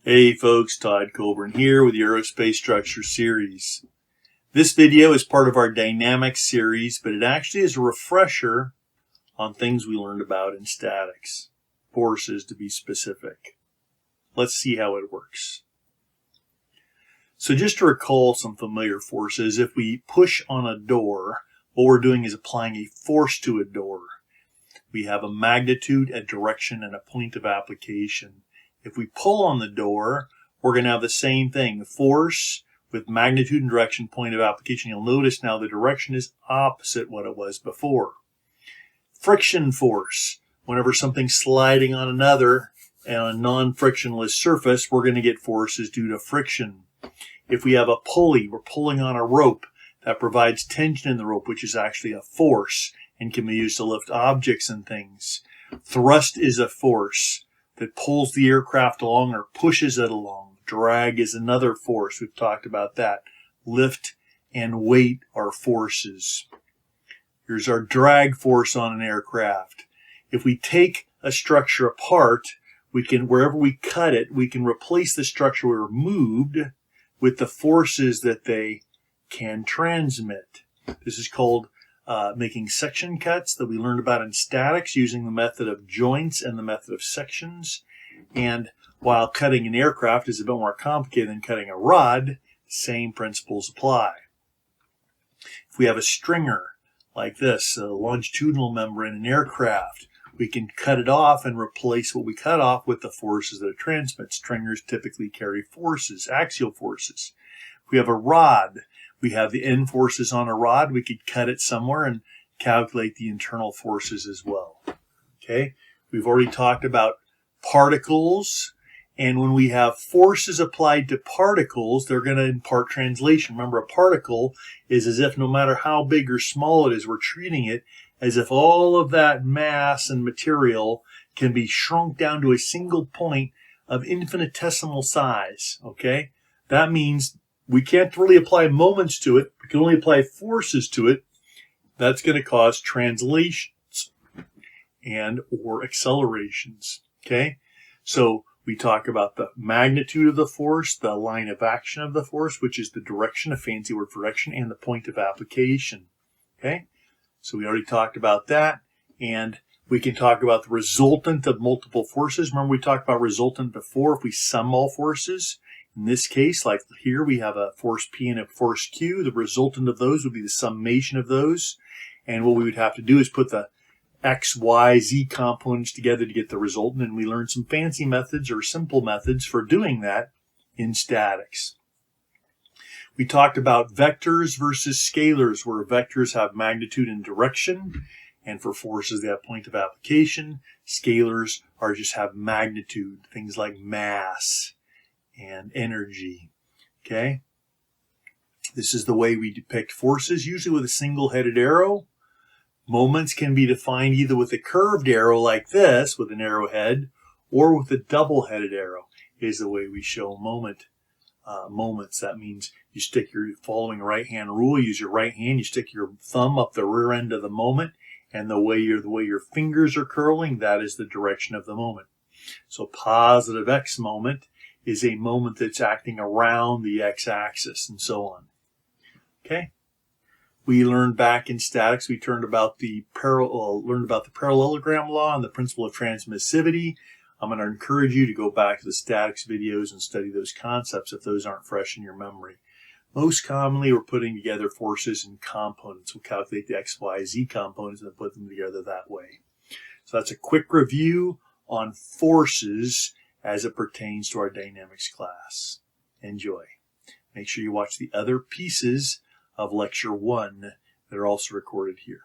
Hey folks, Todd Coburn here with the Aerospace Structure series. This video is part of our dynamics series, but it actually is a refresher on things we learned about in statics, forces to be specific. Let's see how it works. So just to recall some familiar forces, if we push on a door, what we're doing is applying a force to a door. We have a magnitude, a direction, and a point of application. If we pull on the door, we're going to have the same thing, force with magnitude and direction, point of application. You'll notice now the direction is opposite what it was before. Friction force, whenever something's sliding on another on a non-frictionless surface, we're going to get forces due to friction. If we have a pulley, we're pulling on a rope that provides tension in the rope, which is actually a force and can be used to lift objects and things. Thrust is a force that pulls the aircraft along or pushes it along. Drag is another force. We've talked about that. Lift and weight are forces. Here's our drag force on an aircraft. If we take a structure apart, we can, wherever we cut it, we can replace the structure we removed with the forces that they can transmit. This is called making section cuts that we learned about in statics using the method of joints and the method of sections. And while cutting an aircraft is a bit more complicated than cutting a rod, same principles apply. If we have a stringer like this, a longitudinal member in an aircraft, we can cut it off and replace what we cut off with the forces that it transmits. Stringers typically carry forces, axial forces. If we have a rod, we have the end forces on a rod. We could cut it somewhere and calculate the internal forces as well. Okay, we've already talked about particles, and when we have forces applied to particles, they're going to impart translation. Remember, a particle is as if no matter how big or small it is, we're treating it as if all of that mass and material can be shrunk down to a single point of infinitesimal size. Okay, that means we can't really apply moments to it. We can only apply forces to it. That's going to cause translations and or accelerations. Okay, so we talk about the magnitude of the force, the line of action of the force, which is the direction, a fancy word for direction, and the point of application. Okay, so we already talked about that, and we can talk about the resultant of multiple forces. Remember, we talked about resultant before. If we sum all forces, in this case, like here, we have a force P and a force Q. The resultant of those would be the summation of those. And what we would have to do is put the X, Y, Z components together to get the resultant. And we learned some fancy methods or simple methods for doing that in statics. We talked about vectors versus scalars, where vectors have magnitude and direction. And for forces, they have point of application. Scalars are just have magnitude, things like mass and energy. Okay, this is the way we depict forces, usually with a single-headed arrow. Moments can be defined either with a curved arrow like this, with an arrowhead, or with a double-headed arrow is the way we show moments. That means you stick your following right-hand rule, use your right hand, you stick your thumb up the rear end of the moment, and the way your fingers are curling, that is the direction of the moment. So positive X moment is a moment that's acting around the x-axis, and so on. Okay, we learned back in statics. We learned about the parallelogram law and the principle of transmissivity. I'm going to encourage you to go back to the statics videos and study those concepts if those aren't fresh in your memory. Most commonly, we're putting together forces and components. We'll calculate the X, Y, Z components and put them together that way. So that's a quick review on forces as it pertains to our dynamics class. Enjoy. Make sure you watch the other pieces of Lecture 1 that are also recorded here.